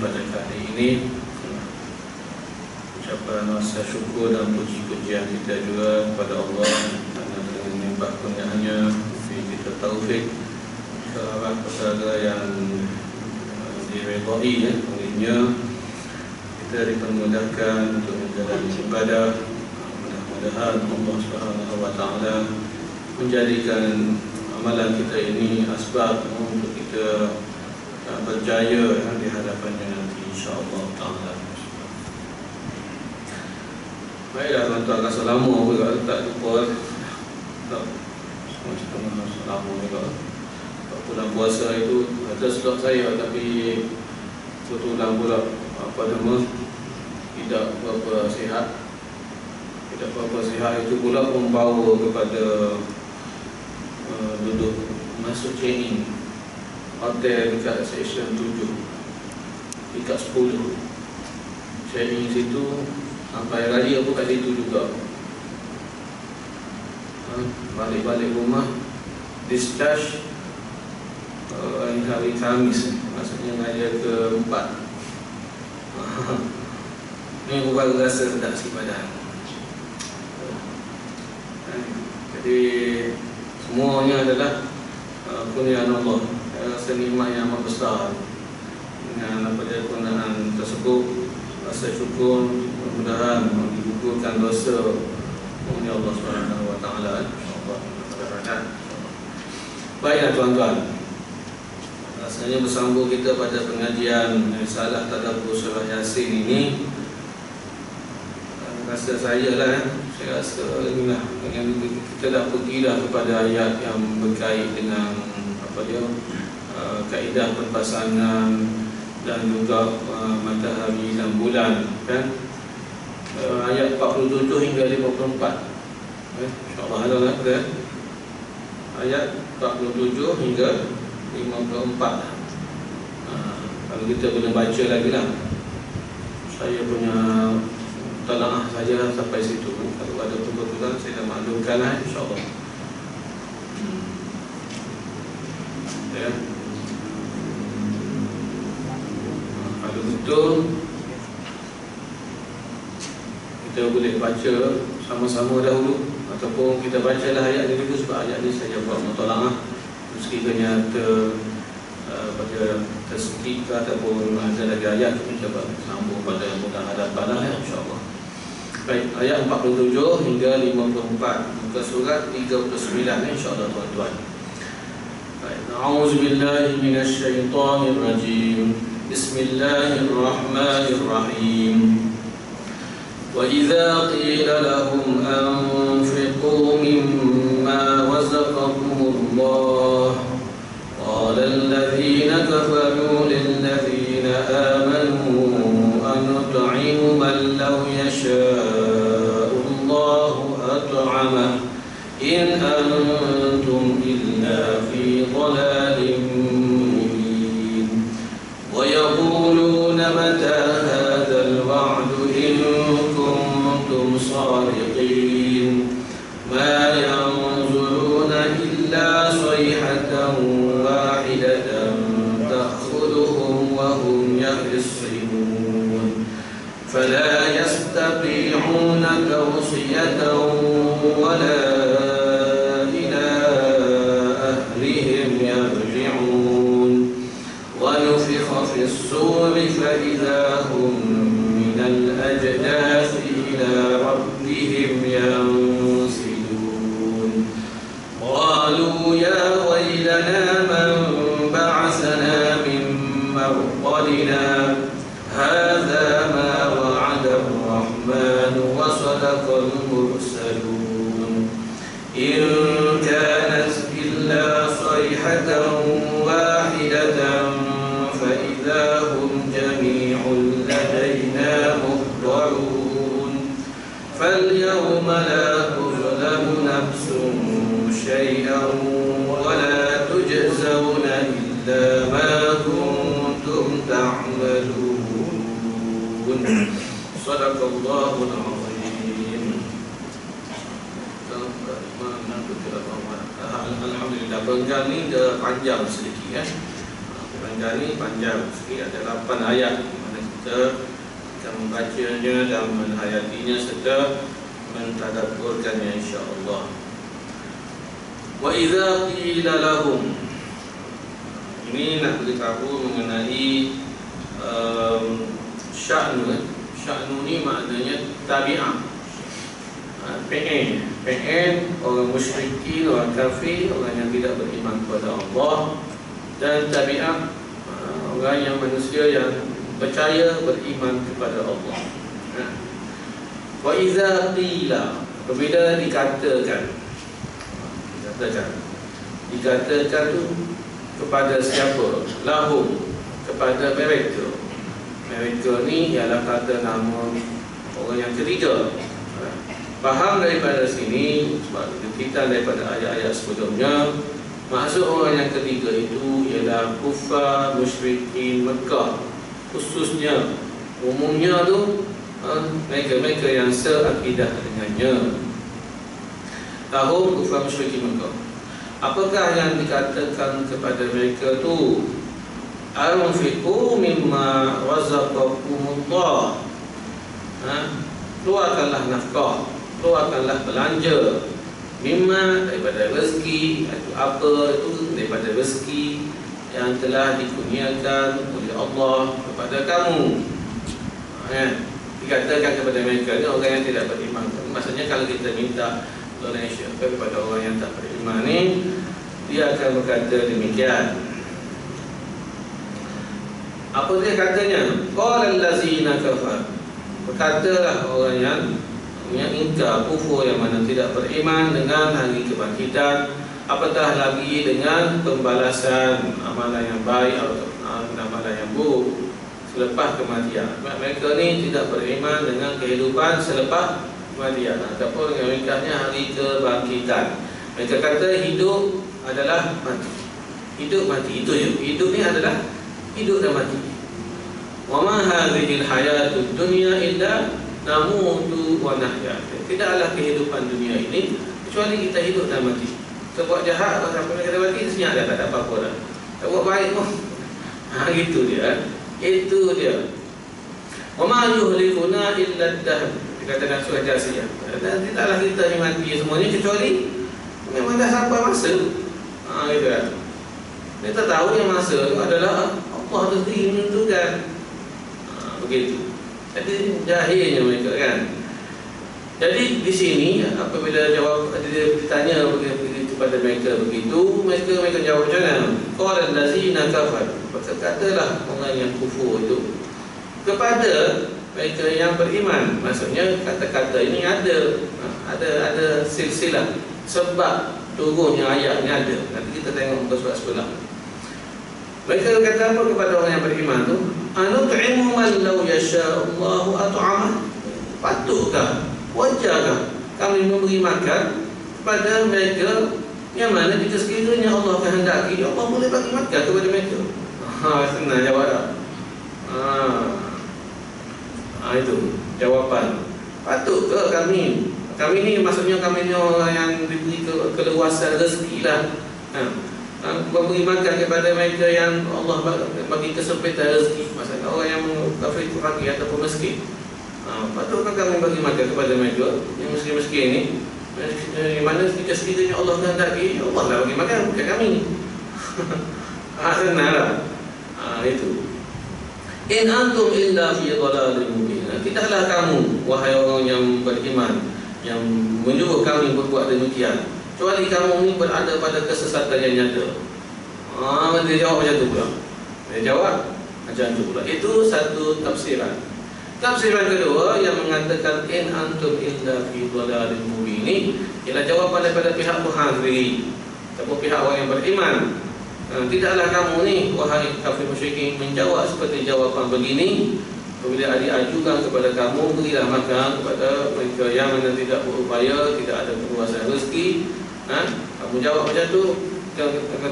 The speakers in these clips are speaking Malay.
pada kali ini. Ucapan rasa syukur dan puji-pujian kita juga kepada Allah kerana dengan limpah kurnianya kita taufik ke perkara yang diredai olehnya, kita dipermudahkan untuk menjalani ibadah. Mudah-mudahan Allah Subhanahu wa taala menjadikan amalan kita ini asbab untuk kita berjaya di hadapannya nanti, insya-Allah taala. Baiklah tuan-tuan, rasa lama juga tak lupa. Macam lama juga. Bulan puasa itu ada sedap saya, tapi kebetulan pula apa nama tidak berapa sihat. Tidak berapa sihat itu pula membawa kepada duduk masuk check-in hotel dekat section 7 dekat 10. Check-in situ sampai lagi aku kat situ juga. Balik-balik rumah discharge hari Khamis, maksudnya hari ke-4. Ni aku baru rasa sedap sikit badan. Jadi semuanya adalah kurnia Allah. Saya rasa nikmat yang amat besar. Dengan apa dia kegunaan tersebut, rasa syukur, mudah-mudahan digugurkan dosa oleh Allah Subhanahu wa taala, insyaallah. Baiklah tuan-tuan, rasanya bersambung kita pada pengajian risalah tadabbur surah Yasin ini. Rasa saya lah, saya rasa inilah yang kita dah pergi dah kepada ayat yang berkait dengan apa dia kaedah perpasangan dan juga matahari dan bulan, kan? Ayat 47 hingga 54. InsyaAllah ada lah kan? Ayat 47 hingga 54. Kalau kita boleh baca lagi lah. Saya punya talaah saja sampai situ. Kalau ada kebetulan saya dah maklumkan lah, insyaAllah. Ya. Kalau betul, kita boleh baca sama-sama dahulu, ataupun kita bacalah ayat ini dulu, sebab ayat ini saya buat mutalaah. Sekiranya tersikit ataupun ada lagi ayat, kita coba sambung pada mudah hadapan lah, insyaAllah. Baik, ayat 47 hingga 54 muka surat 39, insyaAllah tuan-tuan. Baik, a'udzubillahi minasyaitonirrajim. Bismillahirrahmanirrahim. Wa idza qila lahum anfiqu mimma razaqakumullah qala alladhina kafaru lilladhina amanu anut'imu man law yasha'u Allahu at'amah in antum illa fi dhalalin mubin. Wa yaquluna mata hadzal wa'du in kuntum sadiqin. Ma yanzuruna illa sayhatan wahidatan ta'khudhuhum wa hum yakhsimun. Fala yastati'una tawsiyatan wala ila ahlihim yarji'un. Wa nufikha fis suri fa idza hum minal ajdathi ila rabbihim yansilun. Qalu ya waylana man ba'athana min marqadina hadza ma wa'ada ar-rahman wa sadaqa al-mursalun. In kanat illa sayhatan wahidatan fa idza hum jami'un ladayna muhdarun. Falyawma la tuzlamu nafsun shay'an wa la tujzawna illa ma kuntum ta'malun. Sadaqallahul azim. Alhamdulillah, penggal ni dia panjang sedikit, kan? bacaan ni panjang sikit, ada 8 ayat di mana kita akan membacanya dan menghayatinya serta mentadabburkannya insya-Allah. Wa idza qila lahum, ini nak beritahu mengenai sya'nu. Sya'nu ni maknanya tabi'ah. PN orang musyrikin, orang kafir, orang yang tidak beriman kepada Allah, dan tabi'ah orang yang manusia yang percaya beriman kepada Allah. Wa idza qila, apabila dikatakan tu kepada siapa? Lahum, kepada mereka. Mereka ni ialah kata nama orang yang ketiga. Faham daripada sini, sebab kita daripada ayat-ayat sebelumnya, maksud orang yang ketiga itu ialah kufar musyrikin Mekah, khususnya umumnya tu mereka-mereka yang seakidah dengannya. Tahun kufar musyrikin Mekah. Apakah yang dikatakan kepada mereka tu? Anfiqu mimma razaqakumullah. Keluarkanlah nafkah, keluarkanlah belanja, mimma daripada rezeki, itu apa itu daripada rezeki yang telah dikurniakan oleh Allah kepada kamu. Dikatakan kepada mereka ni orang yang tidak beriman. Maksudnya kalau kita minta donation kepada orang yang tak beriman ni, dia akan berkata demikian. Apa dia katanya? Qala allazina kafar, berkatalah orang yang ingkar, kufur, yang mana tidak beriman dengan hari kebangkitan, apatah lagi dengan pembalasan amalan yang baik atau amalan yang buruk selepas kematian. Mereka ni tidak beriman dengan kehidupan selepas kematian ataupun yang ringkasnya hari kebangkitan. Mereka kata hidup adalah mati. Hidup mati itu je. Hidup ni adalah hidup dan mati. Wa ma hadhil hayatud dunya illa namutu wa nahya. Tidaklah kehidupan dunia ini kecuali kita hidup dan mati. Kita buat jahat atau sampai kita mati, senyap dah, tak ada apa-apa dah. Tak buat baik pun. Itu dia. Itu dia. Wa ma yuhlikuna illa ad-dahr. Dikatakan surah Jasiyah. Dan tidaklah kita ni mati semuanya kecuali memang dah sampai masa. Gitu kan. Kita tahu yang masa itu adalah Allah sendiri menentukan. Begitu. Jadi jahilnya mereka kan. Jadi di sini apabila jawab ditanya kepada mereka begitu, mereka jawab macam mana? Qala allazina kafar, katalah orang yang kufur itu kepada mereka yang beriman. Maksudnya kata-kata ini ada silsilah sebab turunnya ayat ini ada. Nanti kita tengok muka surat sebelah. Mereka kata apa kepada orang yang beriman tu? Anut'imu man law yasha'allahu at'amah. Patutkah, wajarkah kami memberi makan kepada mereka yang mana jika sekiranya Allah kehendaki, Allah boleh bagi makan kepada mereka. Senang jawab. Itu jawapan. Patutkah kami? Kami ni maksudnya kami ni orang yang diberi keluasan rezeki lah. Memberi makan kepada mereka yang Allah bagi kesempitan rezeki. Maksudnya orang yang kafir itu fakir ataupun miskin. Patutkah kami bagi makan kepada mereka yang miskin-miskin ni? Di mana jika sekiranya Allah kehendaki, Allah lah bagi makan, bukan kami. Senanglah. Itu. In antum illa fi dhalalin mubin. Tidaklah kamu, wahai orang yang beriman, yang menyuruh kami berbuat demikian, kecuali kamu ni berada pada kesesatan yang nyata. Dia jawab macam tu pula. Dia jawab macam tu pula. Itu satu tafsiran. Tafsiran kedua yang mengatakan in antum illa fi dhalalin mubin ini ialah jawapan daripada pihak Tuhan sendiri ataupun pihak orang yang beriman. Tidaklah kamu ni, wahai kafir musyrikin, menjawab seperti jawapan begini apabila diajukan kepada kamu, berilah makan kepada mereka yang mana tidak berupaya, tidak ada perluasan rezeki. Kamu jawab macam tu,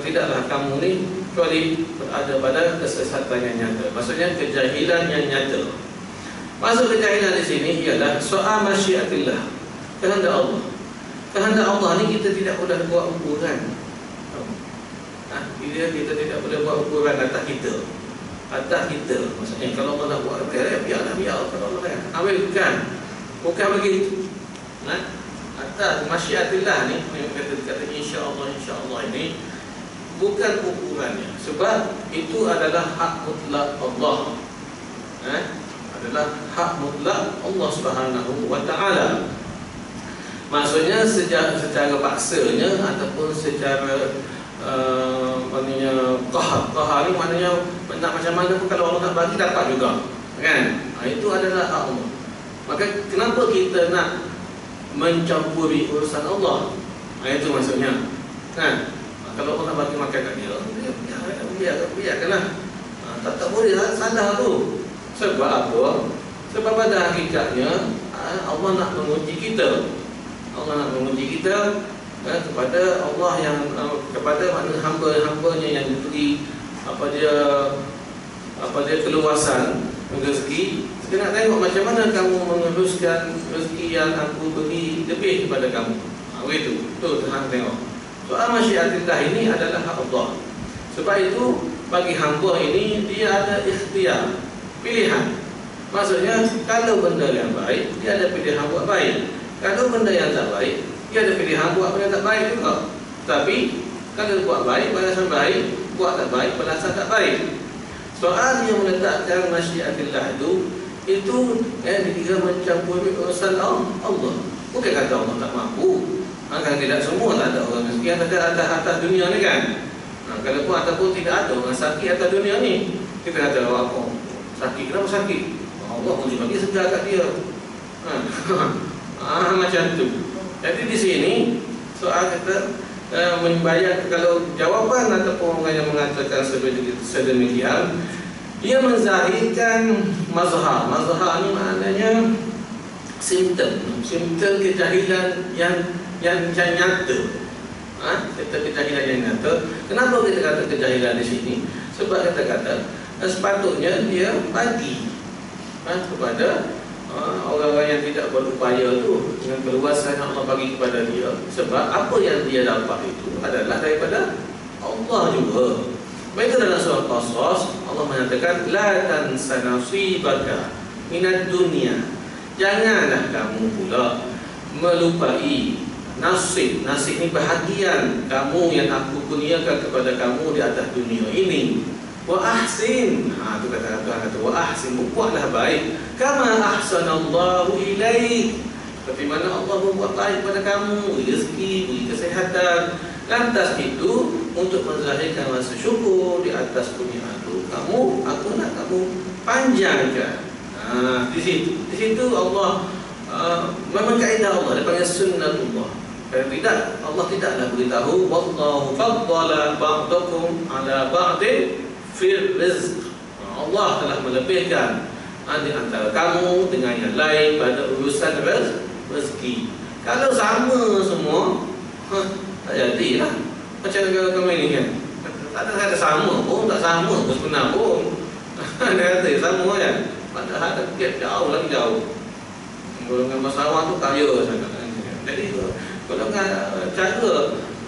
tidaklah kamu ni kecuali berada pada kesesatan yang nyata. Maksudnya kejahilan yang nyata. Maksud kejahilan di sini ialah soal masyiatillah, kehendak Allah. Kehendak Allah ni kita tidak boleh buat ukuran. Kita tidak boleh buat ukuran atas kita. Atas kita, maksudnya kalau Allah nak buat biarlah kalau Allah kan. Bukan begitu. Atas masyiatillah ni yang kata insya-Allah ini bukan ukurannya. Sebab itu adalah hak mutlak Allah. Adalah hak mutlak Allah Subhanahu wa taala. Maksudnya secara paksanya ataupun secara maknanya qahar ni maknanya nak macam mana pun kalau Allah nak bagi dapat juga, kan? Itu adalah hak Allah. Maka kenapa kita nak mencampuri urusan Allah? Itu maksudnya, kan? Kalau Allah nak bagi makan kat dia, biarkanlah. Tak boleh salah tu. Sebab apa? Sebab pada hakikatnya Allah nak menguji kita. Allah nak menguji kita kepada Allah yang kepada mana hamba-hambanya yang diberi apa dia keluasan rezeki. Kita nak tengok macam mana kamu meneruskan rezeki yang aku beri lebih kepada kamu. Begitu. Tu Tuhan tengok. Soal masyiatillah ini adalah hak Allah. Sebab itu bagi hamba ini dia ada ikhtiar, pilihan. Maksudnya kalau benda yang baik dia ada pilihan buat baik. Kalau benda yang tak baik, dia ada pilihan buat benda yang tak baik juga. Tapi kalau buat baik, balasan baik. Buat tak baik, balasan tak baik. Soal yang meletakkan masyiatillah itu dikira mencampuri urusan Allah. Bukan kata Allah tak mampu. Kan tidak semua tak ada orang miskin ada atas dunia ni, kan? Kalau pun ataupun tidak ada orang sakit atas dunia ni, kita kata apa? Sakit, kenapa sakit? Allah boleh bagi segar kat dia. Macam tu. Jadi di sini soal kita membayar, kalau jawapan ataupun orang yang mengatakan sedemikian, dia menzahirkan mazhar. Mazhar ni maknanya simptom kejahilan yang nyata. Kejahilan yang nyata. Kenapa kita kata kejahilan di sini? Sebab kita kata sepatutnya dia bagi kepada orang-orang yang tidak berupaya tu dengan keluasan yang Allah bagi kepada dia. Sebab apa yang dia dapat itu adalah daripada Allah juga. Baik dalam surah Qasas Allah menyatakan la tansa nasibaka minad dunya. Janganlah kamu pula melupai nasib ni bahagian kamu yang aku kurniakan kepada kamu di atas dunia ini. Wa ahsin, tu kata Tuhan kata wa ahsin, buatlah baik kama ahsanallahu ilaik, seperti mana Allah membuat baik pada kamu, beri rezeki, beri kesihatan. Lantas itu untuk menzahirkan rasa syukur di atas dunia itu, aku nak kamu panjangkan. Di situ Allah memang kaedah Allah, dia panggil sunnatullah. Kalau tidak, Allah tidaklah beritahu wallahu faddala ba'dakum ala ba'din fil rizq. Allah telah melebihkan di antara kamu dengan yang lain pada urusan rezeki. Kalau sama semua, tak jadilah. Macam negara kami ni, kan? Tak ada sama pun, tak sama pun sebenar pun. Dia kata sama, kan? Padahal ada gap jauh lagi jauh. Golongan bangsawan tu kaya sangat. Jadi golongan cara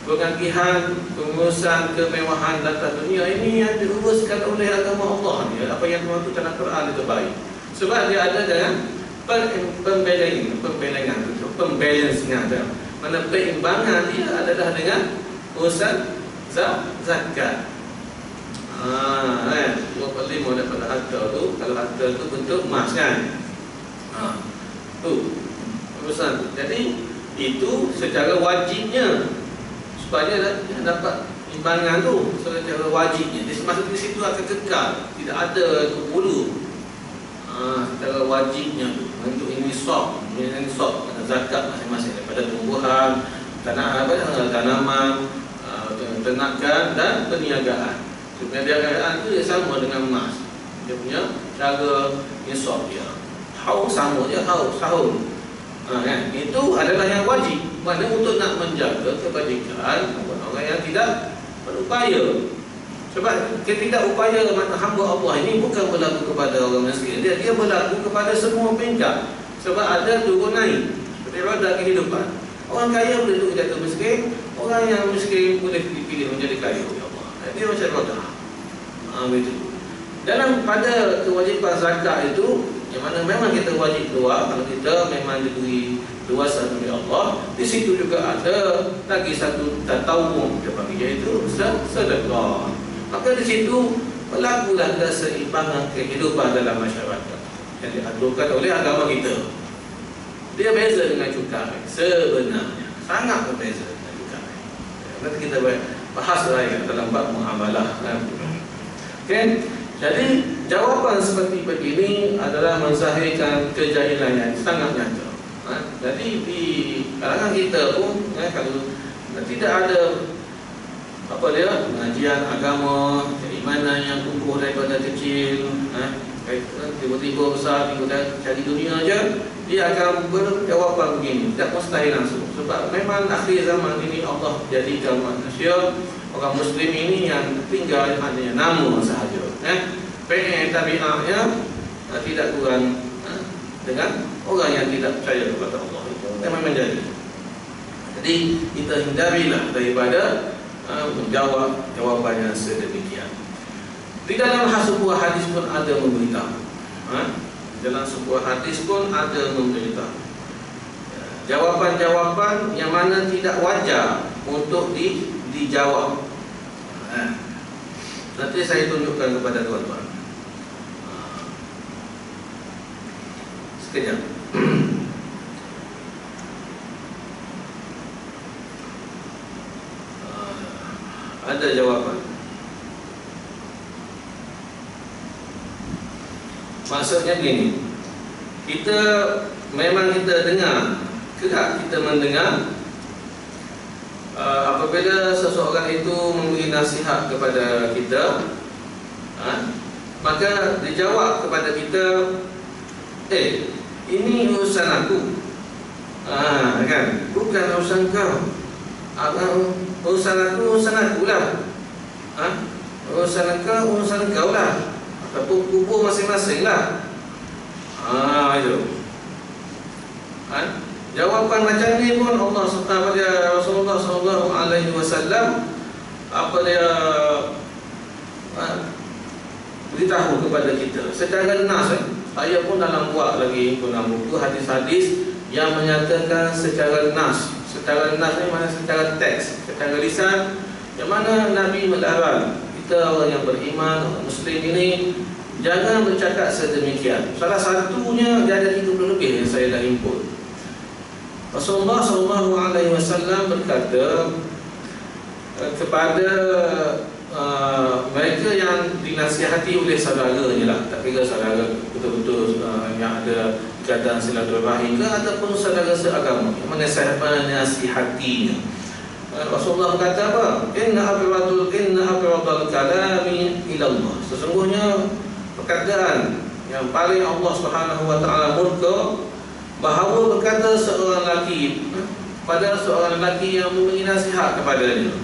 pengagihan, pengurusan kemewahan atas dunia ini yang diuruskan oleh agama Allah ni. Apa yang Tuhan tu dalam Quran itu baik. Sebab dia ada dengan pembalancean. Mana peimbangan dia adalah dengan urusan zakat. 2/5 daripada harta tu, kalau harta tu bentuk emas, kan? Tu urusan tu. Jadi itu secara wajibnya supaya dapat imbangan tu secara wajibnya. Maksud di situ akan kekal, tidak ada kebulu. Secara wajibnya tu untuk nisab zakat masing-masing daripada tumbuhan, tanaman, ternakan dan perniagaan. Perniagaan itu sama dengan emas. Dia punya cara nisab dia. Haul sama je, sahur. Kan? Itu adalah yang wajib. Mana untuk nak menjaga kebajikan orang yang tidak berupaya. Sebab ketidakupaya hamba Allah ini bukan berlaku kepada orang miskin. Dia berlaku kepada semua pihak. Sebab ada turun naik. Seperti roda kehidupan. Orang kaya boleh jatuh miskin, orang yang miskin boleh dipilih menjadi kaya oleh Allah. Dia macam roda. Begitu. Dalam pada kewajipan zakat itu, yang mana memang kita wajib keluar kalau kita memang diberi luasan oleh Allah. Di situ juga ada lagi satu tatawum kita panggil, iaitu sedekah. Maka di situ berlakulah keseimbangan kehidupan dalam masyarakat yang diaturkan oleh agama kita. Dia beza dengan cukai sebenarnya, sangat berbeza dengan cukai. Nanti kita bahas lagi dalam bab muamalah. Okay? Jadi jawapan seperti begini adalah menzahirkan kejahilan yang sangat nyata. Jadi di kalangan kita pun kalau tidak ada pengajian agama, keimanan yang tumbuh daripada kecil, tiba-tiba besar tiba-tiba cari dunia aja, dia akan berjawapan begini. Tidak mustahil langsung. Sebab memang akhir zaman ini Allah jadikan manusia, orang Muslim ini yang tinggal hanya nama sahaja. Tabi'ahnya tidak kurang dengan orang yang tidak percaya kepada Allah. Itu memang menjadi. Jadi kita hindarilah daripada menjawab jawapan yang sedemikian. Di dalam sebuah hadis pun ada memberitahu. Dalam sebuah hadis pun ada memberitahu jawapan-jawapan yang mana tidak wajar untuk dijawab. Nanti saya tunjukkan kepada tuan-tuan. Sekejap. Ada jawapan. Maksudnya begini, kita memang kita dengar, kita mendengar apabila seseorang itu memberi nasihat kepada kita, maka dijawab kepada kita, ini urusan aku, kan? Bukan urusan kau. Urusan aku lah. Urusan kau lah. Ataupun kubur masing-masing lah. Itu. Jawapan macam ni pun Allah pada Rasulullah SAW dia beritahu kepada kita secara nas. Saya pun dalam buat lagi dalam buku hadis-hadis yang menyatakan secara nas. Secara nas ni mana secara teks, secara lisan, yang mana Nabi melarang kita orang yang beriman, orang Muslim ini jangan bercakap sedemikian. Salah satunya dia ada 30 lebih yang saya dah input. Rasulullah SAW berkata kepada mereka yang dinasihati oleh saudaranya lah, tak kira saudara betul-betul yang ada ikatan silaturahim ke ataupun saudara seagama yang menasihatinya. Rasulullah berkata apa? Inna aqradul kalami ila Allah. Sesungguhnya perkataan yang paling Allah Subhanahu wa taala murka, bahawa berkata seorang lelaki pada seorang lelaki yang memberi nasihat kepadanya.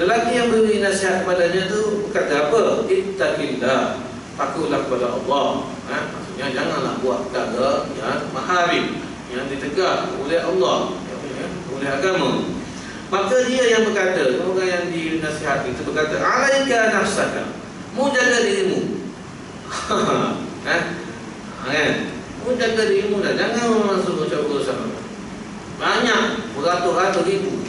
Lelaki yang beri nasihat kepadanya itu berkata apa? Ittaqillah, takutlah kepada Allah. Maksudnya janganlah buat perkara yang maharim, yang ditegak oleh Allah, oleh agama. Maka dia yang berkata, orang yang dinasihati itu berkata, alaika nafsaka, mu jaga dirimu. Mu jaga dirimu dah, jangan masuk urusan. Banyak beratus-ratus ribu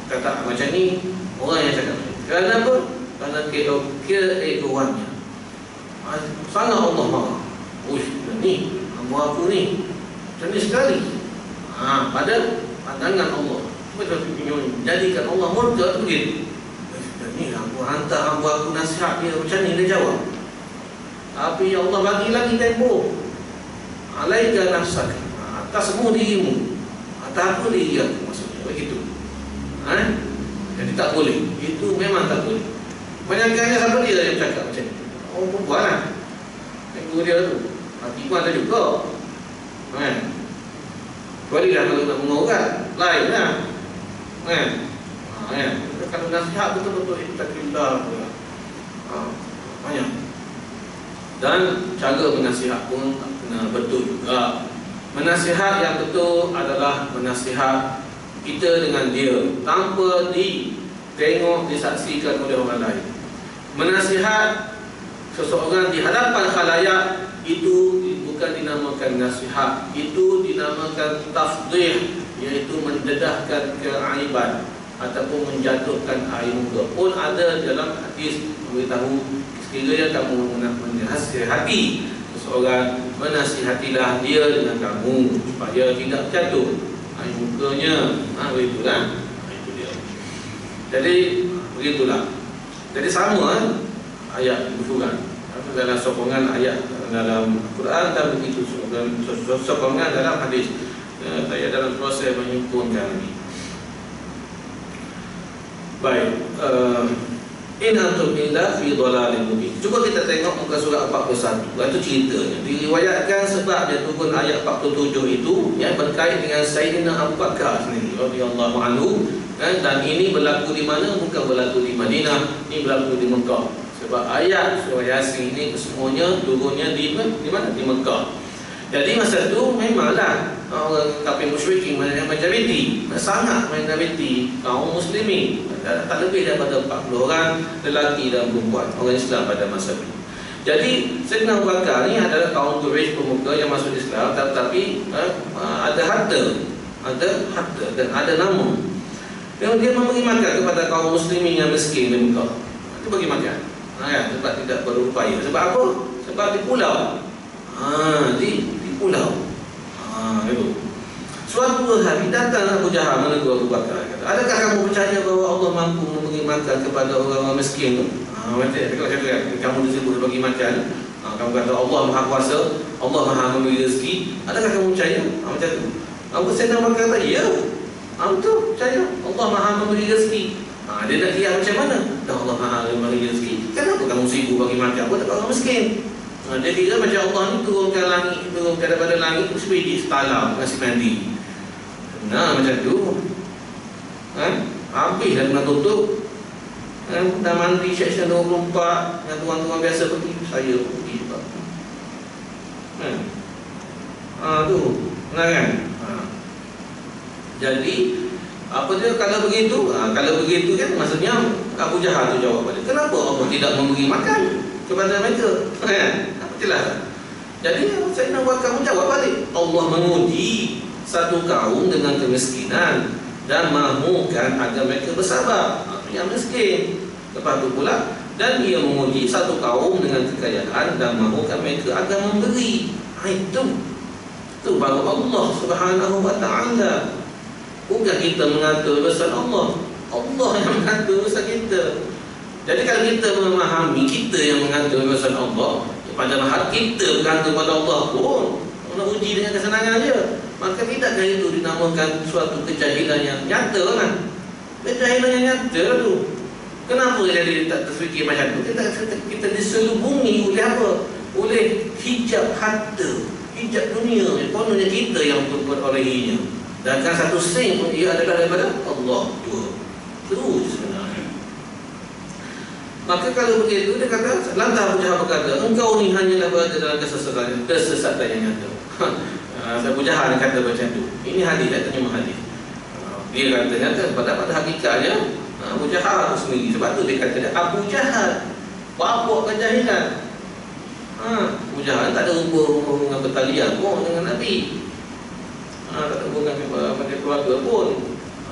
kata macam ni orang yang cakap. Kenapa? Karena keegoannya. Sangat Allah marah. Ni hamba aku ni macam ni sekali. Pada pandangan Allah, jadikan Allah murka tu begitu. Ni aku hantar hamba aku nasihat dia macam ni, dia jawab. Tapi Allah bagi lagi tempoh. Alaika nafsak, atas semua dirimu, atas apa diri aku, maksudnya begitu. Jadi tak boleh. Itu memang tak boleh. Banyaknya siapa dia yang cakap macam ni? Orang perempuan lah. Cikgu dia tu. Laki pun ada juga. Kecuali dah kalau nak mengorat, lain lah. Kalau nasihat betul-betul ittaqillah. Banyak. Dan cara menasihat pun kena betul juga. Menasihat yang betul adalah menasihat kita dengan dia tanpa tengok disaksikan oleh orang lain. Menasihat seseorang di hadapan khalayak itu bukan dinamakan nasihat, itu dinamakan tafdhih, iaitu mendedahkan keaiban ataupun menjatuhkan air muka. Pun ada dalam hadis memberitahu, sekiranya kamu menasihati seseorang, menasihatilah dia dengan kamu supaya tidak jatuh air mukanya. Begitulah. Itu dia. Jadi begitulah. Jadi sama ayat bersurat dalam sokongan ayat dalam Quran dan begitu sokongan dalam hadis. Saya dalam proses menyempurnakan ini. Baik, in antum illa fi dhalalin mubin. Cuba kita tengok muka surat 41. Itu ceritanya. Diriwayatkan sebab dia turun ayat 47 itu yang berkait dengan Sayyidina Abu Bakar sendiri radhiyallahu anhu, dan ini berlaku di mana? Bukan berlaku di Madinah, ini berlaku di Mekah. Sebab ayat surah Yasin ini semuanya turunnya di mana? Di Mekah. Jadi masa itu memanglah orang kafir musyrikin majoriti, sangat majoriti kaum muslimin, tak lebih daripada 40 orang lelaki dan perempuan orang Islam pada masa itu. Jadi Sayyidina Abu Bakar ni adalah kaum Quraisy pemuka yang masuk Islam, tetapi ada harta dan ada nama. Dia memberi makan kepada kaum muslimin yang miskin di Mekah. Dia bagi makan. Sebab tidak berupaya. Sebab apa? Sebab di pulau. Di pulau. Itu. Suatu hari datang Abu Jahal menegur Abu Bakar, kata, adakah kamu percaya bahawa Allah mampu memberi makan kepada orang-orang miskin tu? Kamu disebut bagi makan. Kamu kata Allah Maha Kuasa, Allah Maha memberi rezeki. Adakah kamu percaya? Macam tu. Abu Sayyidina Bakar kata, ya. Betul, percaya Allah Maha memberi rezeki. Dia nak kira macam mana? Dah Allah Maha memberi rezeki. Kenapa kamu sibuk bagi makan buat orang miskin? Dia kira macam Allah ni turunkan langit, turunkan daripada langit supaya di setalam kasih mandi. Macam tu. Habis dah nak tutup. Dah mandi section 24 yang tuan-tuan biasa pergi, saya pergi juga. Tu, benar kan? Jadi apa dia kalau begitu? Kalau begitu kan maksudnya Abu Jahal tu jawab pada, kenapa Allah tidak memberi makan kepada mereka? Jelas. Jadi Sayyidina Abu Bakar menjawab balik, Allah menguji satu kaum dengan kemiskinan dan mahukan agar mereka bersabar, yang miskin. Lepas tu pula, dan ia menguji satu kaum dengan kekayaan dan mahukan mereka agar memberi. Itu baru Allah Subhanahu wa ta'ala. Bukan kita mengatur urusan Allah, Allah yang mengatur urusan kita. Jadi kalau kita memahami kita yang mengatur urusan Allah, padahal kita bergantung pada Allah pun, nak uji dengan kesenangan dia, maka tidakkah itu dinamakan suatu kejahilan yang nyata kan? Kejahilan yang nyata tu. Kenapa jadi tak terfikir macam tu? Kita diselubungi oleh apa? Oleh hijab harta, hijab dunia. Kononnya kita yang memperolehinya. Dan kan satu sen pun ia adalah daripada Allah. Terus sebenarnya. Maka kalau begitu dia kata, lantas Abu Jahal berkata, engkau ni hanyalah berada dalam kesesatan yang nyata. Abu Jahal kata macam tu. Ini hadis, tak terjemah hadis. Dia kata nyata pada hakikatnya Abu Jahal sendiri. Sebab tu dia kata Abu Jahal, bapa kejahilan. Abu Jahal tak ada hubungan bertalian pun dengan Nabi. Tak ada hubungan pada keluarga pun.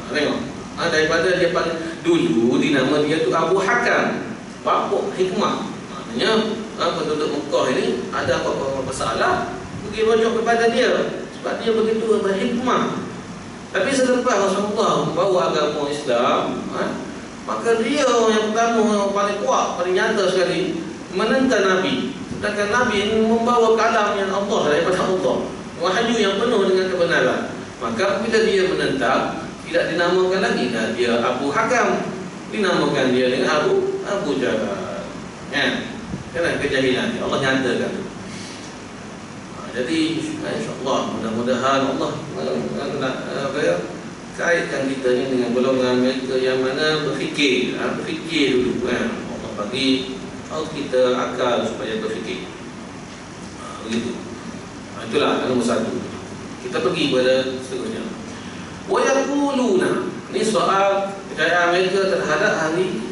Tengok. Daripada dia dulu dinama dia tu Abu Hakam, bapa hikmah. Maknanya penduduk Mekah ini ada apa-apa masalah pergi rujuk kepada dia sebab dia begitu berhikmah. Tapi selepas Rasulullah membawa agama Islam, maka dia yang pertama, yang paling kuat, paling nyata sekali menentang Nabi. Sedangkan Nabi ini membawa kalam yang Allah daripada Allah, wahyu yang penuh dengan kebenaran. Maka bila dia menentang, tidak dinamakan lagi dia Abu Hakam, dinamakan dia dengan Abu Jahal. Kerana kejahilan Allah nyatakan. Jadi insya-Allah mudah-mudahan Allah kaitkan kita ni dengan golongan mereka yang mana berfikir dulu Allah bagi kita akal supaya berfikir. Begitu. Itulah nombor satu. Kita pergi pada seterusnya. Wa yaquluna, ni soal kepercayaan mereka terhadap hari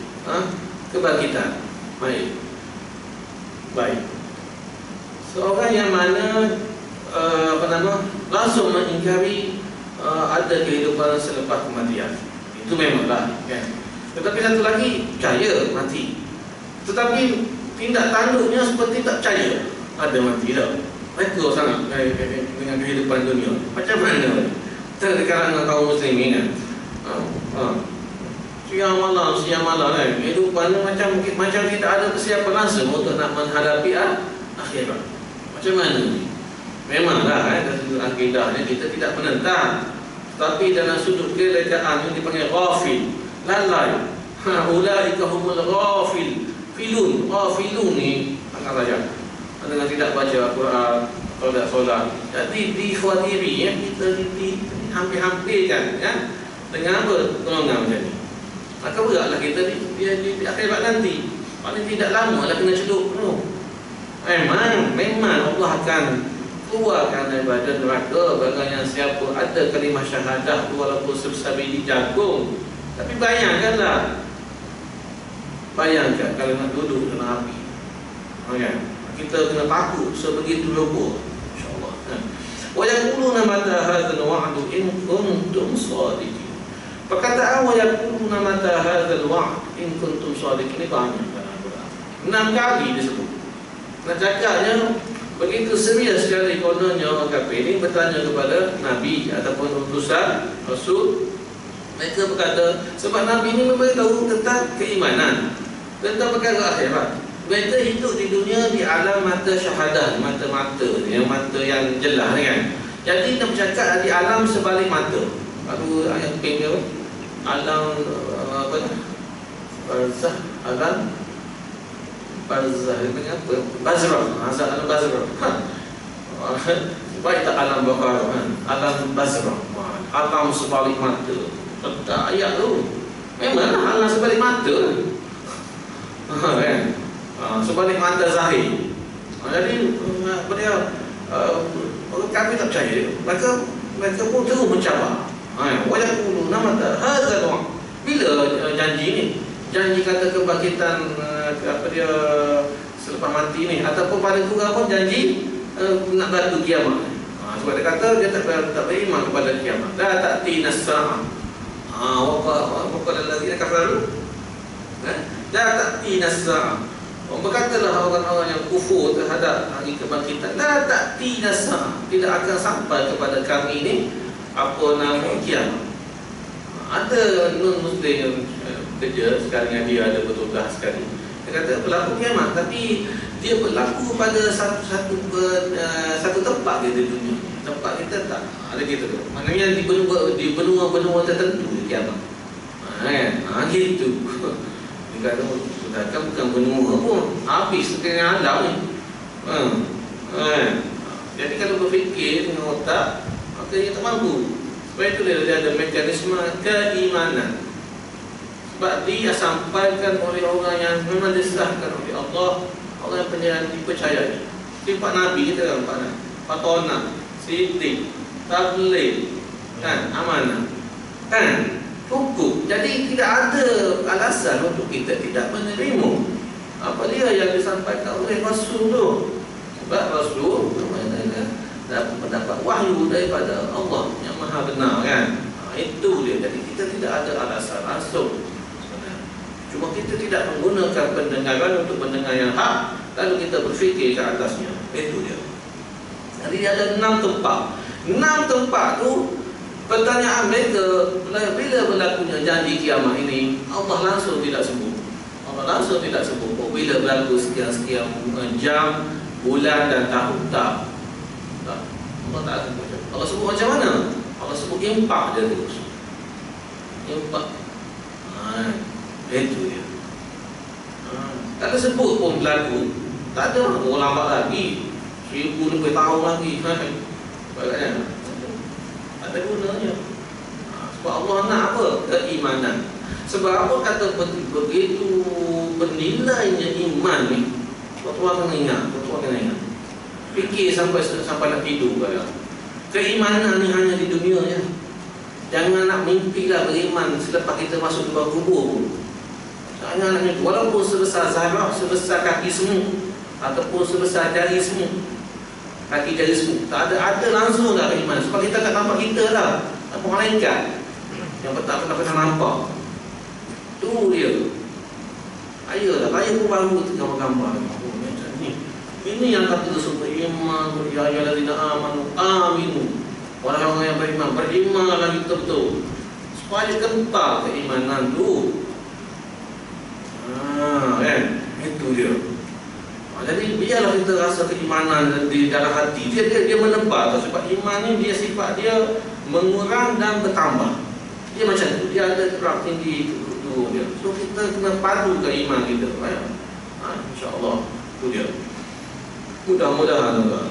kebangkitan. Baik. Seorang yang mana langsung mengingkari ada kehidupan selepas kematian, itu memanglah, kan? Tetapi satu lagi percaya mati, tetapi tindak tanduknya seperti tak percaya ada mati dah. Mereka sangat dengan kehidupan dunia. Macam mana terkadang kaum muslimin kan? Siang malam kan? Kehidupan macam tidak ada persiapan langsung untuk nak menghadapi akhirat. Macam mana ni? Memanglah dalam sudut akidahnya kita tidak menentang, tapi dalam sudut kelejaan ini dipanggil ghafil, lalai. Ulaika humul ghafilun ni angkat saja dengan tidak baca Al-Quran atau tidak solat. Jadi dikhawatiri kita hampir-hampirkan dengan apa? Golongan macam ni. Maka beratlah kita di akhirat nanti. Paling tidak lama lah kena ceduk penuh. Memang Allah akan keluarkan daripada neraka bagaimana siapa ada kalimah syahadah walaupun sebesar biji jagung. Tapi bayangkan kalau nak duduk dalam api, kita kena takut sebegitu rupa, insyaAllah. Wa yaquluna mata hadzal wa'du in kuntum shadiqin. Perkataan wa yaquluna mata hadzal wa'd in kuntum shadiqin ini banyak dalam Al-Quran. 6 kali disebut. Nak cakapnya begitu serius sekali kononnya orang kafir ini bertanya kepada Nabi ataupun utusan Rasul. Mereka berkata, sebab Nabi ini memberitahu tentang keimanan, tentang perkara akhirat. Mereka hidup di dunia di alam mata syahadah, mata-mata yang mata yang jelas kan. Jadi kita bercakap di alam sebalik mata. Lalu ayat pink dia alam apa tu? Barzah, alam barzah itu apa? Bazrah, asal alam bazrah. Baik tak alam bakar, alam bazrah. Alam sebalik mata. Tak ayat tu. Memanglah alam sebalik mata. Kan? Sebalik mata zahir. Jadi orang kafir tak percaya. Mereka pun terus mencabar. Wa yaquluna mata hadzal wa'd. Bila janji ni? Janji kata kebangkitan selepas mati ni, ataupun pada kurang pun janji nak berlaku kiamat. Sebab dia kata dia tak beriman kepada kiamat. La ta'tina as-sa'ah. Wa qala allazina kafaru la ta'tina as-sa'ah. Berkatalah orang-orang yang kufur terhadap hari kebangkitan, la ta'tina as-sa'ah, tidak akan sampai kepada kami ni apa nama kiamat. Ada non-muslim yang kerja sekarang dengan dia, ada bertugas sekali. Dia kata berlaku kiamat, tapi dia berlaku pada satu tempat di dunia. Tempat kita tak ada gitu tu. Maknanya di benua tertentu kiamat. Gitu. Dia kata sudah kan bukan benua pun, habis dengan alam ni. Jadi kalau berfikir dengan otak, maka dia tak mampu. Sebab itu dia ada mekanisme keimanan. Sebab dia sampaikan oleh orang yang memang disahkan oleh Allah, orang yang dipercayai. Seperti Pak Nabi kita kan, Pak Tona, Siddiq, Tabligh, kan, amanah, kan, hukum. Jadi tidak ada alasan untuk kita tidak menerima apa dia yang disampaikan oleh Rasul tu. Sebab Rasul mendapat wahyu daripada Allah yang maha benar kan. Itu dia. Jadi kita tidak ada alasan langsung. Cuma kita tidak menggunakan pendengaran untuk mendengar yang hak, lalu kita berfikir ke atasnya. Itu dia. Jadi ada 6 tempat. 6 tempat tu pertanyaan mereka bila berlakunya janji kiamat ini, Allah langsung tidak sebut. Allah langsung tidak sebut bila berlaku sekian-sekian jam, bulan dan tahun. Tak. Allah tak sebut. Allah sebut macam mana? Allah sebut impak dia terus. Impak. Itu dia. Tak ada sebut pun berlaku. Tak ada. Oh, lambat lagi 1000 lebih tahun lagi. Bagainya tak ada gunanya. Sebab Allah nak apa? Keimanan. Sebab apa kata begitu bernilainya iman ni? Tuan-tuan kena ingat. Fikir sampai nak tidur. Keimanan ni hanya di dunia ya. Jangan nak mimpilah beriman selepas kita masuk ke kubur. Jangan nak mimpi, walaupun sebesar zarah, sebesar kaki semut, ataupun sebesar jari semut, kaki jari semut, tak ada langsung dah beriman. Sebab kita tak nampak kita lah, nampak malaikat yang tak pernah nampak. Tu dia. Ayolah, saya pun baru gambar-gambar. Macam ni. Ini yang kata Rasul beriman, ya ayyuhallazina amanu aminu. Orang-orang yang beriman lagi betul-betul, supaya kental keimanan tu. Kan? Itu dia. Jadi biarlah kita rasa keimanan di dalam hati. Dia menebal. Sebab iman ni dia sifat dia mengurang dan bertambah. Dia macam tu. Dia ada terang tinggi tu dia. So kita kena padu ke iman kita. InsyaAllah. Itu dia. Mudah-mudahan juga.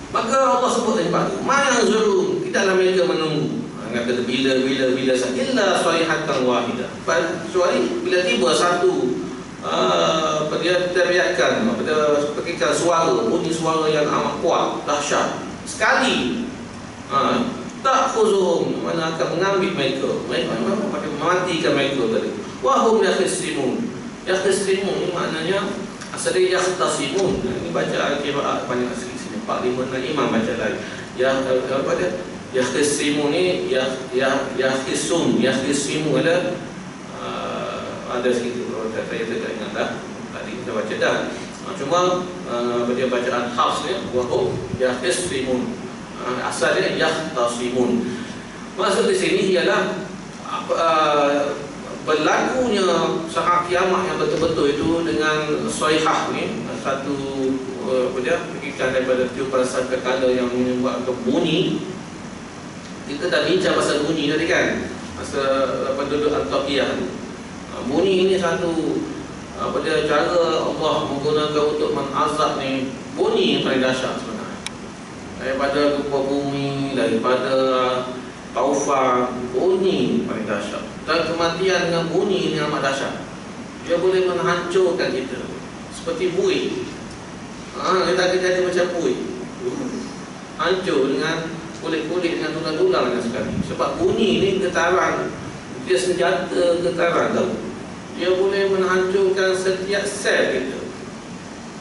Maka Allah sebut tadi padu, "Ma yanzurun", tidaklah mereka menunggu. Kata bila saja illa sayhatan wahidah. Kecuali bila tiba satu dia teriakan, ketika suara, bunyi suara yang amat kuat, dahsyat sekali, tak khuzuhum, mana akan mengambil mereka mematikan mereka tadi. Wahum yakhsimun. Yakhsimun ini maknanya asal dia yakhtasimun. Ini baca kiraat banyak sekali. 4, 5, 6 imam baca lagi. Apa dia? Yakhsimun ni yakhsimu ada sikit saya tak ingat dah. Tadi kita baca dah. Cuma dia bacaan Hafs ni wa yakhsimun. Asalnya yahtasimun. Maksud di sini ialah berlakunya saat kiamat yang betul-betul itu dengan saihah ni, satu pergikan daripada tiupan sangkakala yang menyebabkan bunyi. Kita dah bincang pasal bunyi tadi kan, pasal penduduk Al-Taqiyah. Bunyi ini satu cara Allah menggunakan untuk mengazab ni. Bunyi yang paling dahsyat sebenarnya, daripada gempa bumi, daripada taufan, bunyi paling dahsyat. Dan kematian dengan bunyi ini amat dahsyat. Dia boleh menghancurkan kita seperti buih. Kita jadi macam buih, hancur dengan kulit-kulit, dengan tulang-tulang sekali. Sebab bunyi ini getaran, dia senjata getaran tau. Dia boleh menghancurkan setiap sel kita,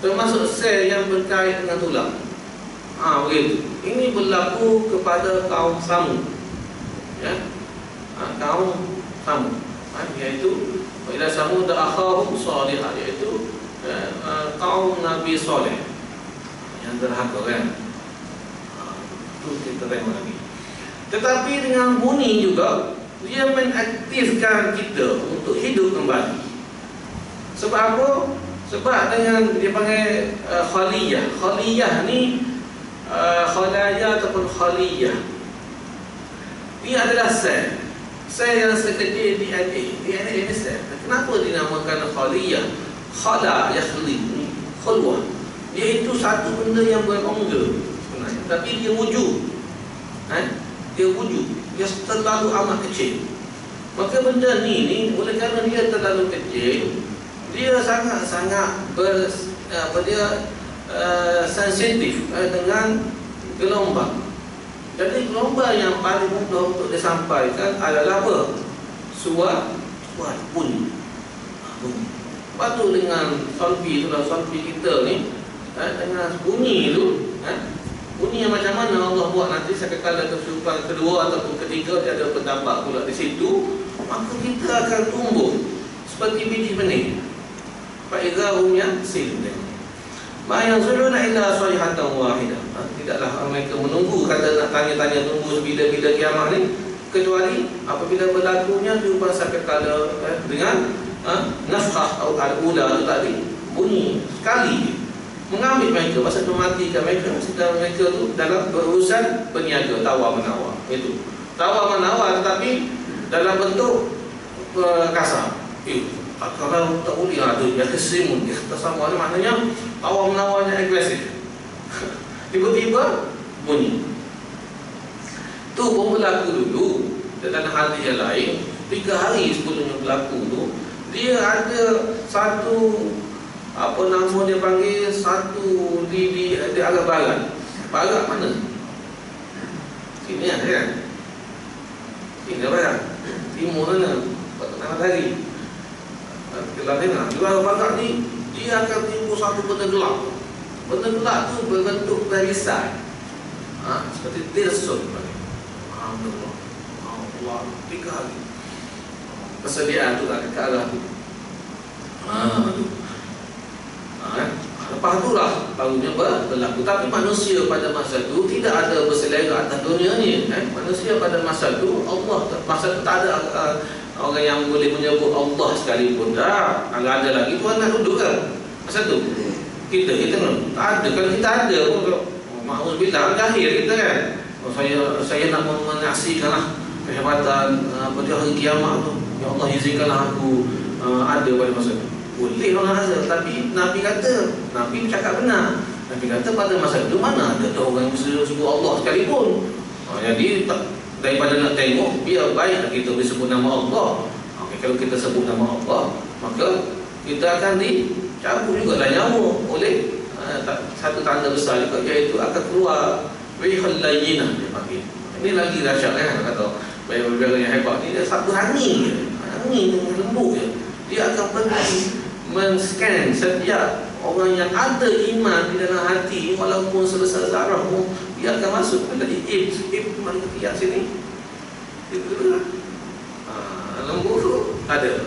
termasuk sel yang berkait dengan tulang. Begitu. Ini berlaku kepada kaum Samud, ya, kaum Samud, iaitu ila Samud akhahum Salih, iaitu kaum Nabi Saleh yang derhaka kan. Itu kita tengok lagi. Tetapi dengan bunyi juga dia mengaktifkan kita untuk hidup kembali. Sebab apa? Sebab dengan dia panggil khaliyah. Khaliyah ni khalaya ataupun khaliyah, dia adalah sel. Sel yang sekecil DNA. DNA ini sel. Kenapa dinamakan khaliyah? Khala yakhli, khulwah. Dia itu satu benda yang berongga sebenarnya, tapi dia wujud. Dia wujud. Dia terlalu amat kecil. Maka benda ni oleh kerana dia terlalu kecil, dia sangat-sangat sensitif dengan gelombang. Jadi gelombang yang paling mudah untuk disampaikan adalah apa? Suara, bunyi. Lepas tu dengan sonpi kita ni, dengan bunyi tu, bunyi yang macam mana Allah buat nanti sekali kesurupan kedua ataupun ketiga, dia ada pendapat pula di situ. Maka kita akan tumbuh seperti biji benih. Fa'idha hum yansilun. Ma yanzuruna illa sayhatan wahidah. Tidaklah mereka menunggu, kata nak tanya-tanya tunggu bila-bila kiamat ni, kecuali apabila berlakunya tiupan sangkakala dengan nafkhah atau al-ula tadi, bunyi sekali mengambil mereka, pasal mematikan mereka. Sedang mereka tu dalam berurusan berniaga, tawar-menawar. Itu tawar-menawar, tetapi dalam bentuk kasar. Kalau tak boleh ada yang kesimun, tersama ni maknanya tawar-menawarnya agresif. Tiba-tiba bunyi. Tu pun berlaku dulu dalam hadis yang lain. 3 hari sebelumnya berlaku tu, dia ada satu, apa nama dia panggil, satu di arah barat. Barat mana? Sini kan? Ini apa? Timur mana? Matahari. Gelap tengah. Juga barat ni dia akan timbul satu benda gelap. Benda gelap tu berbentuk barisan. Seperti dirsun. Allah, 3 hari. Persediaan tu tak ke arah tu. Lepas tu lah barunya berlaku. Tapi manusia pada masa tu tidak ada berselera atas dunia ni. Manusia pada masa tu Allah masa tu tak ada orang yang boleh menyebut Allah sekalipun. Dah, kalau ada lagi Tuhan nak duduk kan? Masa tu kita kan tak ada. Kalau kita ada pun ma'uzubillah jahil kita kan. Saya nak menyaksikanlah kehebatan pada hari kiamat tu. Ya Allah izinkanlah aku ada pada masa tu. Boleh orang ada. Tapi Nabi kata, Nabi cakap benar. Nabi kata pada masa itu mana ada orang yang sebut Allah sekalipun. Jadi daripada nak tengok, biar baik kita disebut nama Allah. Kalau kita sebut nama Allah, maka kita akan dicabut juga lah nyawa oleh satu tanda besar juga, iaitu akan keluar rihul layyinah dia panggil. Ini lagi dahsyat kan, kata bayar-bayar yang hebat ni, dia satu angin yang lembut je. Dia akan pergi men-scan setiap orang yang ada iman di dalam hati, walaupun sebesar zarah pun dia akan masuk. Tadi ib mana ketiak sini itu lah. Lembut tu ada.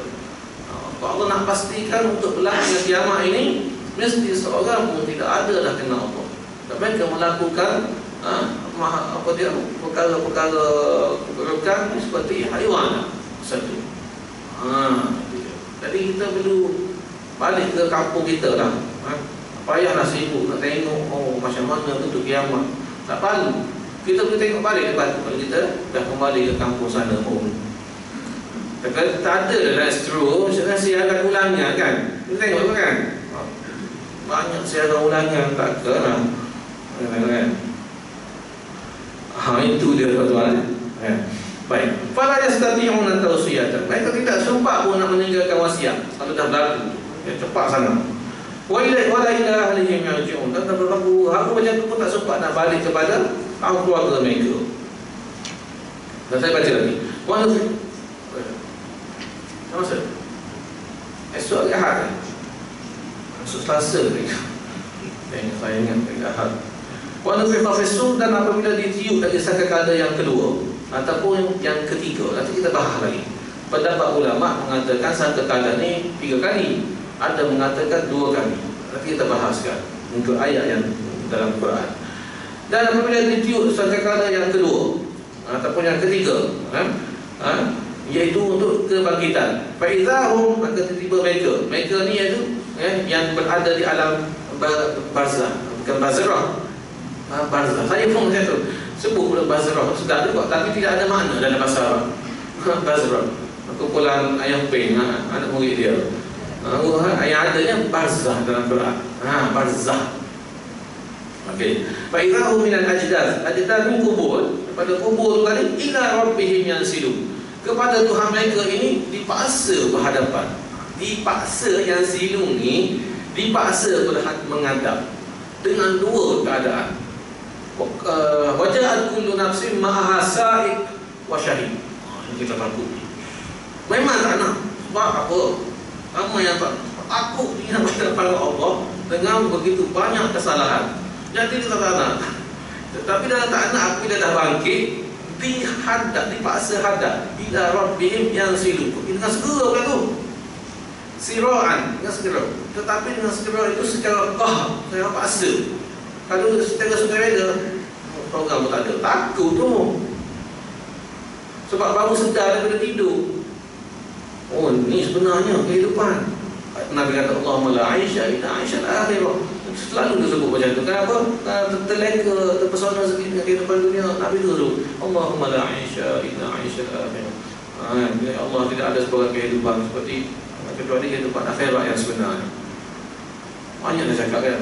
Allah nak pastikan untuk berlakunya kiamat ini, mesti seorang pun tidak ada dah kena Allah. Dan mereka melakukan perkara-perkara keburukan seperti haiwan satu. Jadi kita perlu balik ke kampung kita lah. Payahlah sibuk nak tengok macam mana bentuk kiamat. Tak perlu. Kita boleh tengok balik lepas tu, kalau kita dah kembali ke kampung sana pun. Tak ada dah astro, siaran ulangan kan. Kita tengok tu kan, banyak siaran ulangan, tak ke lah kan. Itu dia tuan-tuan. Baik. Fala yastati'una tawsiyatan. Mereka tidak sempat pun nak meninggalkan wasiat kalau dah berlaku. Cepat sana. Wa ila ahlihim yarji'un. Dan berlaku hal macam tu pun tak sempat nak balik kepada kaum keluarga mereka. Dan saya baca lagi. Wa Masa esok hari Ahad, esok Selasa ni. Saya ingat hari Ahad. Wa nufiqa fi sur, dan apabila ditiup dari sangkakala yang kedua ataupun yang ketiga, nanti kita bahas lagi. Pendapat ulama mengatakan sangkakala ni 3 kali, ada mengatakan 2 kali. Nanti kita bahaskan untuk ayat yang dalam Quran. Dan apabila ditiup sangkakala yang kedua ataupun yang ketiga, iaitu untuk kebangkitan. Faizahum, maka tiba mereka ni iaitu yang berada di alam barzah, bukan barzah. Saya pun macam tu sebut pula barzah, sedap juga, tapi tidak ada makna dalam bahasa Arab. Barzah, kumpulan ayam peng, anak murid dia. Yang adanya barzah dalam Quran. Barzah. Okey. Faizahum minal ajdaz. Ajdaz ni kubur, daripada kubur tu tadi ila rabbihim yansilun. Kepada Tuhan mereka ini dipaksa berhadapan. Dipaksa, yang silung ni dipaksa menghadap dengan 2 keadaan. Waja'at kullu nafsin ma'aha sa'iq wa syahid. Ini kita takut. Memang tak nak. Sebab apa? Ramai yang takut di hadapan Allah dengan begitu banyak kesalahan. Jadi kita tak nak. Tetapi dalam tak nak, apabila dah bangkit, dipaksa hadap ila rabbihim yansilun. Dengan segera bukan tu, siraan, dengan segera. Tetapi dengan segera itu secara secara paksa. Kalau secara sukarela, program pun tak ada. Takut tu, sebab baru sedar daripada tidur. Ni sebenarnya kehidupan. Nabi kata Allahumma la aisha illa aisha al-akhirah. Selalu disebut macam tu. Kenapa? Terleka, terpesona sedikit dengan kehidupan dunia. Nabi tu Allahumma la aisha illa aisha al-akhirah. Allah tidak ada sebuah kehidupan seperti kecuali kehidupan akhirat yang sebenarnya. Banyak dia cakap kan.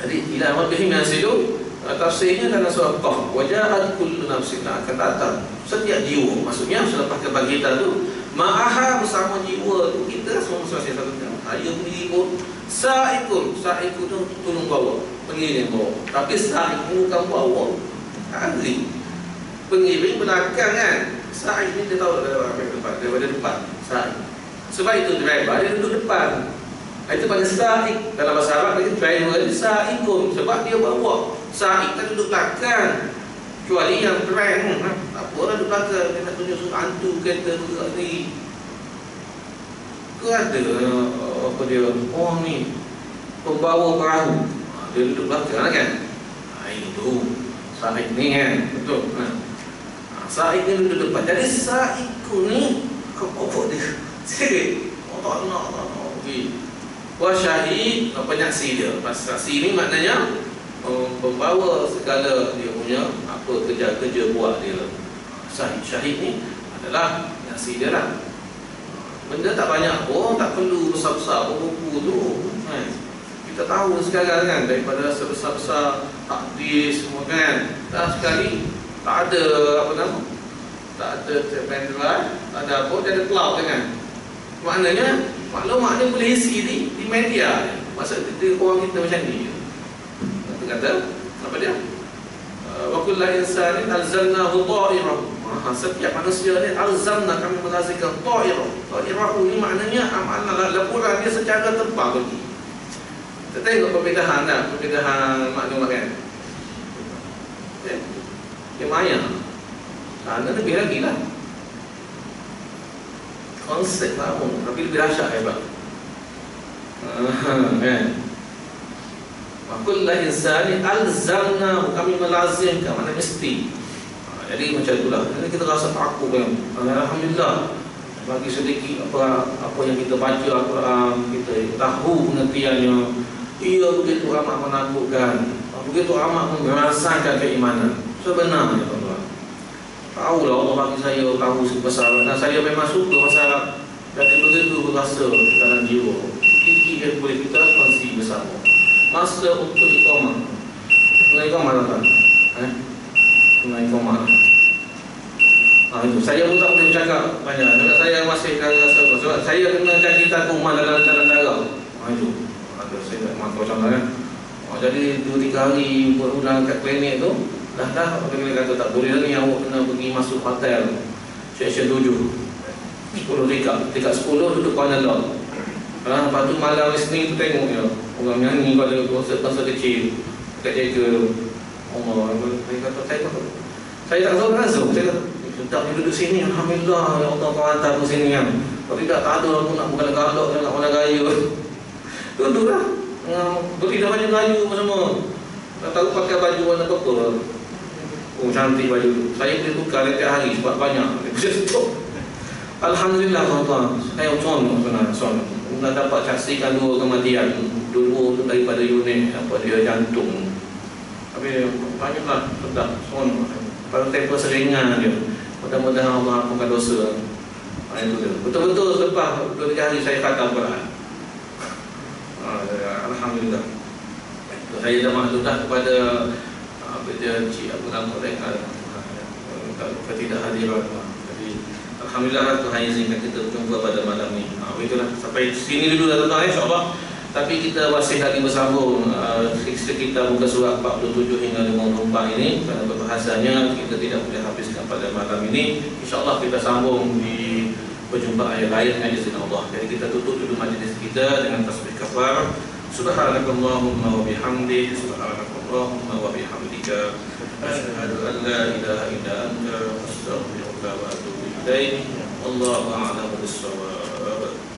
Jadi ila rabbihim yansilun, tafsirnya dalam surah Qaf, waja'at kullu nafsin, akan datang setiap jiwa. Maksudnya selepas kebangkitan tu, ma'aha, bersama jiwa tu, kita semua masing-masing satu jam. Ayah sendiri pun sa'iqun tu tolong bawa, pengiring bawa. Tapi sa'iq bukan bawa. Hari pengiring belakang kan. Sa'id ni dia tahu daripada depan. Sa'id. Sebab itu driver dia duduk depan. Itu pada sa'id. Dalam bahasa Arab dia driver dia sa'idun. Sebab dia bawa. Sa'id kan duduk belakang. Kecuali yang perang, tak apalah duduk belakang. Dia nak tunjuk hantu kereta ni. Ke ada apa dia, orang ni pembawa perahu, dia duduk belakang kan. Itu Sa'id ni kan. Betul. Sa'id ni duduk depan. Jadi Sa'id ni kau dia sirik. Tak nak. Okey. Wah syahid, penyaksi dia. Saksi ni maknanya pembawa segala dia punya apa kerja-kerja buat dia. Syahid ni adalah penyaksi dia lah. Benda tak banyak pun, tak perlu besar-besar buku tu kan. Kita tahu sekarang kan, daripada sebesar-besar hadis semua kan. Dah sekali tak ada apa nama, tak ada pendrive, tak ada apa, dia ada cloud kan. Maknanya maklumat ni boleh isi di media. Maksud kita orang kita macam ni. Kata apa dia? Wa kullu insanin alzamnahu ta'irahu. Setiap manusia ni alzamna, kami melazimkan ta'irahu. Ta'irahu ni maknanya amalan laporan dia secara terbang pergi. Kita tengok perbezaan dah, perbezaan maklumat kan. Dia maya. Sana lebih lagi lah. Konsep lama, tapi lebih dahsyat hebat. Kan? Wa kullu insani alzamna, kami melazimkan, maknanya mesti. Jadi macam itulah. Jadi kita rasa takut kan. Alhamdulillah bagi sedikit apa yang kita baca Al-Quran, kita tahu pengertiannya. Ia begitu amat menakutkan, begitu amat merasakan keimanan. Sebenarnya tuan-tuan, tahulah Allah bagi saya tahu sebesar. Dan saya memang suka masalah. Jadi begitu berasa dalam jiwa. Sikit boleh kita kongsi bersama. Masa untuk iqamah. Iqamah tuan-tuan. Iqamah. Itu saya pun tak boleh bercakap banyak. Sebab saya masih rasa sebab saya kena cerita rumah dalam darah. Itu. Saya tak mahu contoh kan. Jadi 2-3 hari berulang kat klinik tu, dah dia kata tak boleh lagi, awak kena pergi masuk hotel section 7. 10 dekat 10 duduk corner lot. Lepas tu malam Isnin tu tengok je orang nyanyi pada konsert kecil dekat jaga tu. Allah, saya kata saya tak tahu rasa. Saya kata sedap dia duduk sini, alhamdulillah ya Allah kau hantar aku sini kan. Kalau tidak tak ada aku nak bukan galak, nak mana gaya. Duduklah. Beri dah baju gaya apa semua. Tak tahu pakai baju warna purple. Oh cantik baju tu. Saya boleh tukar setiap hari sebab banyak. Alhamdulillah tuan-tuan. Saya contoh sebenarnya Dah dapat saksikan 2 kematian. Dua tu daripada unit apa dia jantung. Tapi banyaklah sedap son. Pada tempoh seringan dia. Mudah-mudahan Allah ampunkan dosa. Itu dia. Betul-betul lepas 2-3 hari saya khatam Quran. Alhamdulillah. Saya dah maklum dah kepada apa dia cik Abu Nama Rengkal ketidakhadiran. Jadi alhamdulillah Tuhan izinkan kita berjumpa pada malam ni. Itulah sampai sini dulu dah tuan-tuan insya-Allah. Tapi kita masih lagi bersambung kita muka surat 47 hingga 54 ini kerana perbahasannya kita tidak boleh habiskan pada malam ini. InsyaAllah kita sambung di perjumpaan yang lain dengan izin Allah. Jadi kita tutup dulu majlis kita dengan tasbih kafar. Subhanakallahumma wa bihamdik, subhanakallahumma wa bihamdika, asyhadu an la ilaha illa anta, astaghfiruka wa atubu ilaik. Wallahu a'lam bis-shawab.